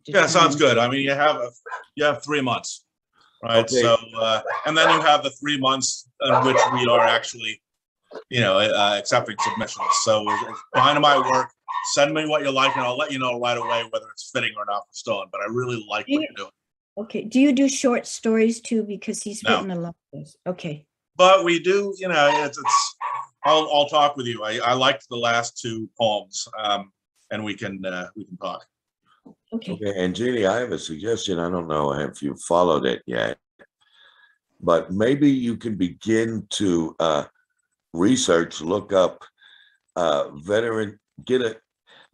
Yeah, sounds determine. good. I mean, you have 3 months, right? Okay. So, and then you have the 3 months in which we are actually, accepting submissions. So it's behind my work. Send me what you like, and I'll let you know right away whether it's fitting or not for Stone. But I really like what you're doing. Okay. Do you do short stories too? Because he's No. written a lot of those. Okay. But we do, it's I'll talk with you. I liked the last 2 poems, and we can talk. Okay. Okay, and Jeannie, I have a suggestion. I don't know if you've followed it yet, but maybe you can begin to research, look up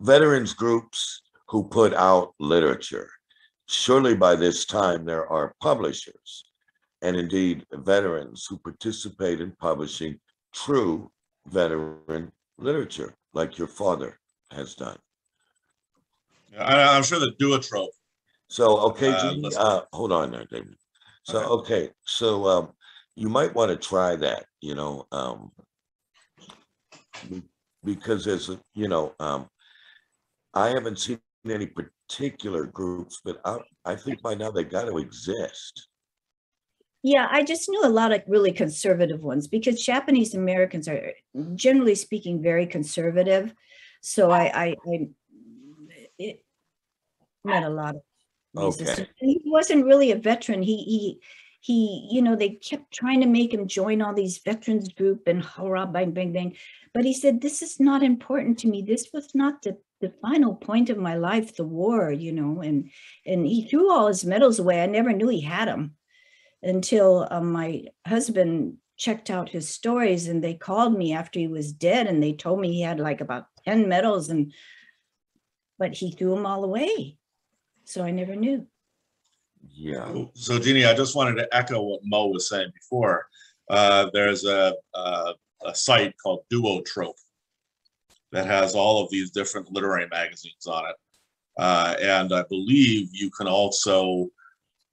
veterans groups who put out literature. Surely by this time there are publishers and indeed veterans who participate in publishing true veteran literature, like your father has done. I'm sure the Duotrope. So, okay, Jeannie, hold on there, David. So, okay, so you might want to try that, because there's, I haven't seen any particular groups, but I think by now they got to exist. Yeah, I just knew a lot of really conservative ones because Japanese Americans are, generally speaking, very conservative. So I met a lot of musicians. Okay. And he wasn't really a veteran. He, they kept trying to make him join all these veterans group and hurrah, bang, bang, bang. But he said, this is not important to me. This was not the final point of my life, the war, and he threw all his medals away. I never knew he had them until my husband checked out his stories, and they called me after he was dead, and they told me he had like about 10 medals, but he threw them all away. So I never knew. Yeah. So Jeannie, I just wanted to echo what Mo was saying before. There's a site called Duotrope that has all of these different literary magazines on it. And I believe you can also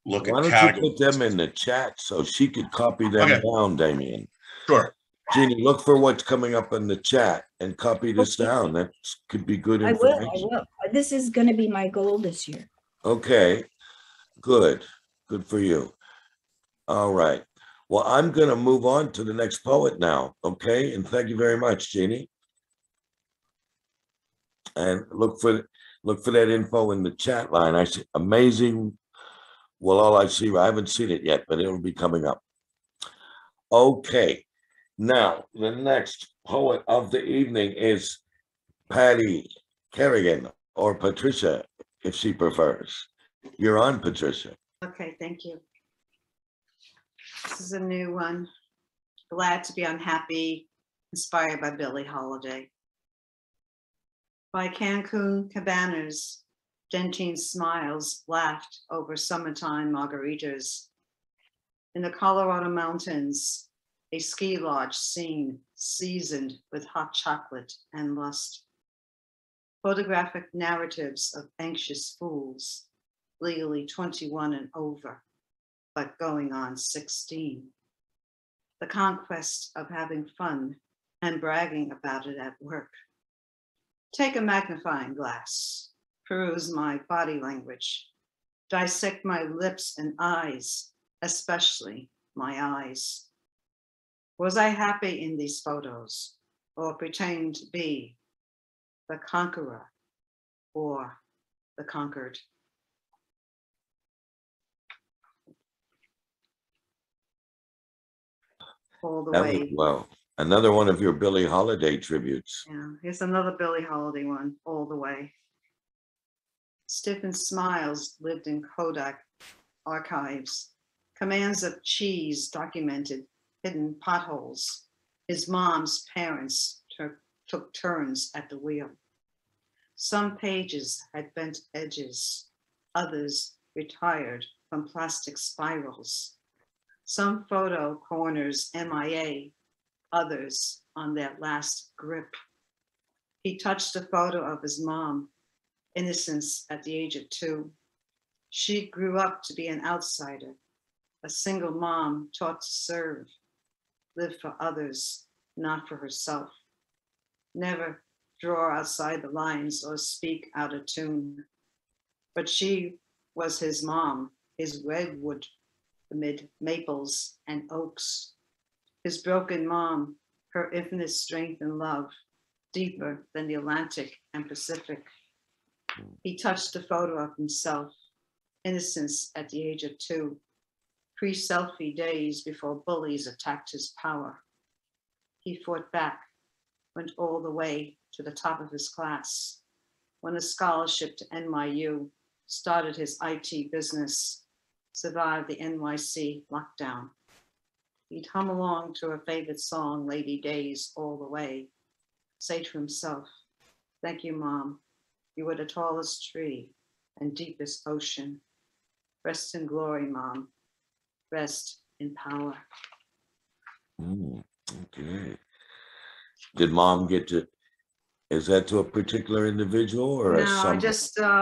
look Why at don't categories. you put them in the chat so she could copy them down, Damien? Sure. Jeannie, look for what's coming up in the chat and copy this down. That could be good information. I will. This is going to be my goal this year. Okay, good. Good for you. All right. Well, I'm going to move on to the next poet now. Okay. And thank you very much, Jeannie. And look for that info in the chat line. I see amazing. Well, all I see, I haven't seen it yet, but it'll be coming up. Okay. Now, the next poet of the evening is Patty Kerrigan, or Patricia, if she prefers. You're on, Patricia. Okay, thank you. This is a new one. Glad to be unhappy, inspired by Billie Holiday. By Cancun cabanas, Gentine smiles laughed over summertime margaritas. In the Colorado mountains, a ski lodge scene seasoned with hot chocolate and lust. Photographic narratives of anxious fools, legally 21 and over, but going on 16. The conquest of having fun and bragging about it at work. Take a magnifying glass, peruse my body language, dissect my lips and eyes, especially my eyes. Was I happy in these photos, or pretending to be the conqueror or the conquered? All the way. Well, another one of your Billie Holiday tributes. Yeah, here's another Billie Holiday one, All the Way. Stiffened smiles lived in Kodak archives. Commands of cheese documented hidden potholes. His mom's parents took turns at the wheel. Some pages had bent edges, others retired from plastic spirals. Some photo corners MIA, others on their last grip. He touched a photo of his mom, innocence at the age of 2. She grew up to be an outsider, a single mom taught to serve, live for others, not for herself. Never draw outside the lines or speak out of tune. but she was his mom, his redwood amid maples and oaks, his broken mom, her infinite strength and love, deeper than the Atlantic and Pacific. He touched a photo of himself, innocence at the age of 2, pre-selfie days before bullies attacked his power. He fought back, went all the way to the top of his class, won a scholarship to NYU, started his IT business, survived the NYC lockdown. He'd hum along to a favorite song, Lady Days, all the way, say to himself, thank you, Mom. You were the tallest tree and deepest ocean. Rest in glory, Mom. Rest in power. Okay. Did Mom get to, is that to a particular individual or No, some?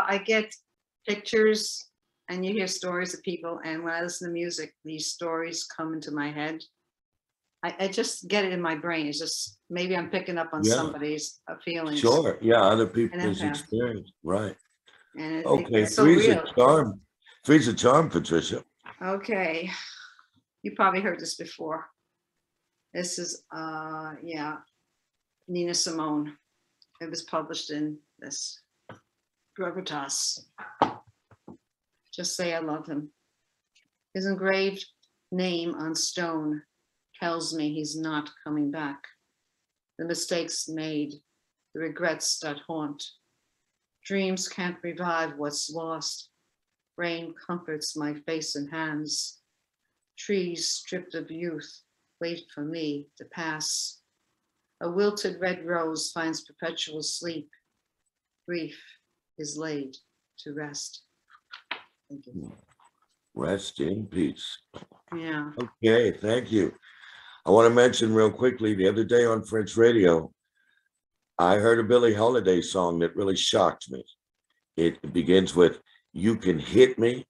I get pictures and you hear stories of people. And when I listen to music, these stories come into my head. I just get it in my brain. It's just, maybe I'm picking up on Yeah. somebody's feelings. Sure, yeah, other people's empath. experience, right. And Okay, it's so three's a real. charm. Three's a charm, Patricia. Okay. You probably heard this before. This is, Nina Simone. It was published in this Gravitas. Just say I love him. His engraved name on stone tells me he's not coming back. The mistakes made, the regrets that haunt. Dreams can't revive what's lost. Rain comforts my face and hands. Trees stripped of youth wait for me to pass. A wilted red rose finds perpetual sleep. Grief is laid to rest. Thank you. Rest in peace. Yeah. Okay, thank you. I want to mention real quickly, the other day on French radio, I heard a Billie Holiday song that really shocked me. It begins with, you can hit me,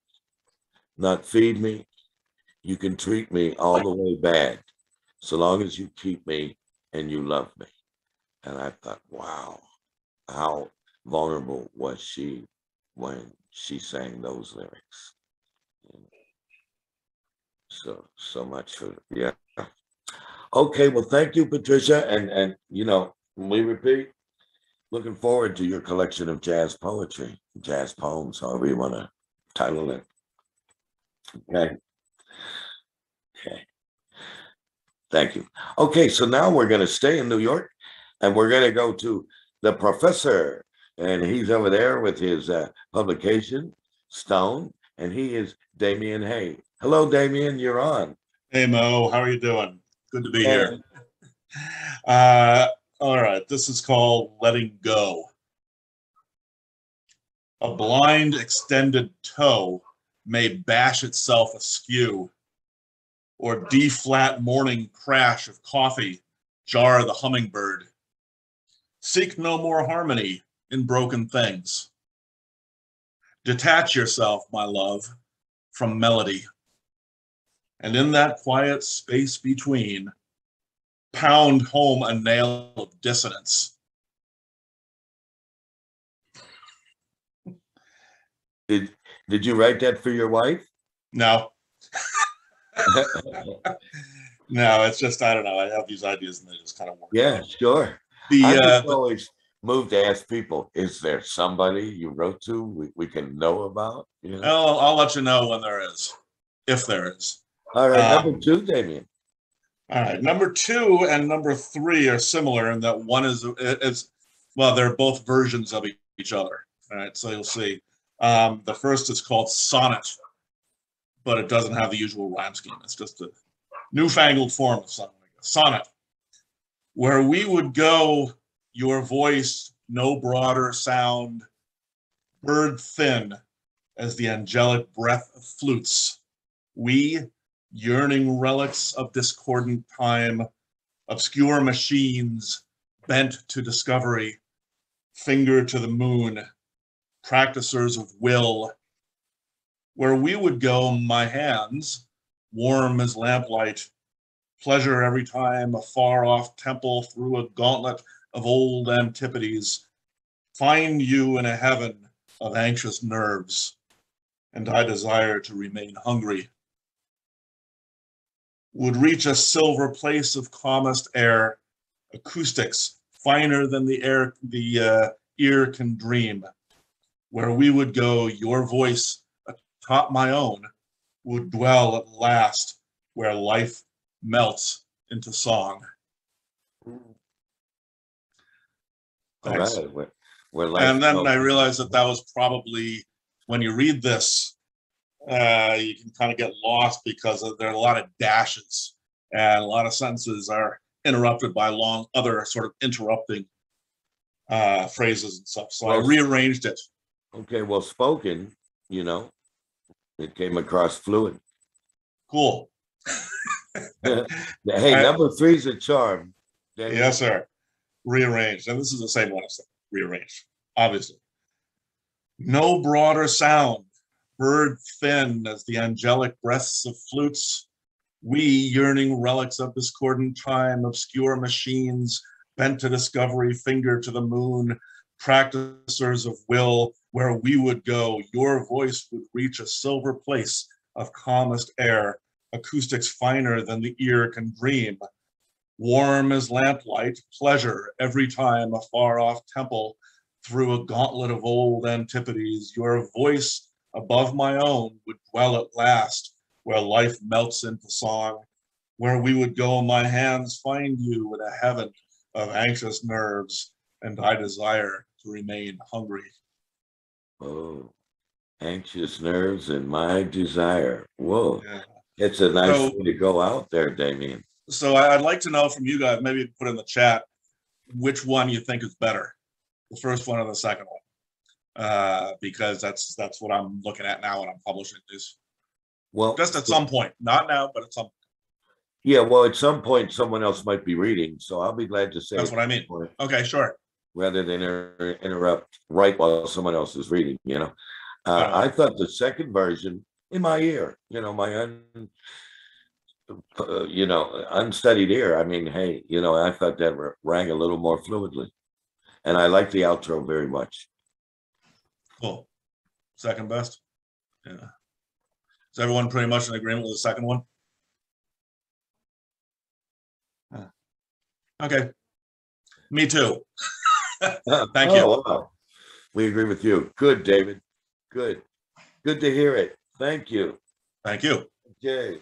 not feed me. You can treat me all the way bad, so long as you keep me and you love me. And I thought, wow, how vulnerable was she when she sang those lyrics? So much for, yeah. Okay, well, thank you, Patricia. And we repeat, looking forward to your collection of jazz poetry, jazz poems, however you want to title it. Okay. Thank you. Okay, so now we're going to stay in New York and we're going to go to the professor. And he's over there with his publication, Stone, and he is Damian Hay. Hello, Damian, you're on. Hey, Mo, how are you doing? Good to be Hey. here. All right, this is called Letting Go. A blind extended toe may bash itself askew, or D-flat morning crash of coffee jar the hummingbird. Seek no more harmony in broken things. Detach yourself, my love, from melody. And in that quiet space between, pound home a nail of dissonance. Did you write that for your wife? No. No, it's just, I don't know. I have these ideas and they just kind of work. Yeah, sure. The, I'm just always moved to ask people, is there somebody you wrote to we can know about? You know? I'll let you know when there is, if there is. All right, number 2, Damian. All right, number 2 and number 3 are similar in that one is well, they're both versions of each other. All right, so you'll see. The first is called Sonnet, but it doesn't have the usual rhyme scheme. It's just a newfangled form of something. Sonnet, where we would go, your voice no broader sound, bird thin as the angelic breath of flutes. We, yearning relics of discordant time, obscure machines bent to discovery, finger to the moon, practicers of will. Where we would go, my hands, warm as lamplight, pleasure every time a far-off temple through a gauntlet of old antipodes, find you in a heaven of anxious nerves, and I desire to remain hungry. Would reach a silver place of calmest air, acoustics finer than the ear can dream, where we would go, your voice atop my own, would dwell at last, where life melts into song. All Thanks. right. Where life And then I melts. realized that that was probably, when you read this, you can kind of get lost because there are a lot of dashes and a lot of sentences are interrupted by long other sort of interrupting phrases and stuff. So I Well, rearranged it. Okay, well, spoken, it came across fluid. Cool. Hey, I- number 3's a charm. David. Yes, sir. Rearranged. And this is the same one as rearranged, obviously. No broader sound, bird thin as the angelic breaths of flutes. We, yearning relics of discordant time, obscure machines, bent to discovery, finger to the moon, practicers of will, where we would go, your voice would reach a silver place of calmest air, acoustics finer than the ear can dream. Warm as lamplight, pleasure every time a far-off temple through a gauntlet of old antipodes, your voice above my own would dwell at last, where life melts into song, where we would go, my hands find you in a heaven of anxious nerves, and I desire to remain hungry. Oh, anxious nerves and my desire. Whoa, Yeah. it's a nice So- way to go out there, Damien. So I'd like to know from you guys, maybe put in the chat, which one you think is better, the first one or the second one, because that's what I'm looking at now when I'm publishing these. Well, Just at some point, not now, but at some. yeah, well, at some point, someone else might be reading, so I'll be glad to say That's it what I mean. before- Okay, sure. rather than interrupt right while someone else is reading, I thought the second version in my ear, unstudied ear. I mean, hey, I thought that rang a little more fluidly. And I like the outro very much. Cool. Second best. Yeah. Is everyone pretty much in agreement with the second one? Yeah. Okay. Me too. Thank you. Wow. We agree with you. Good, David. Good. Good to hear it. Thank you. Thank you. Okay.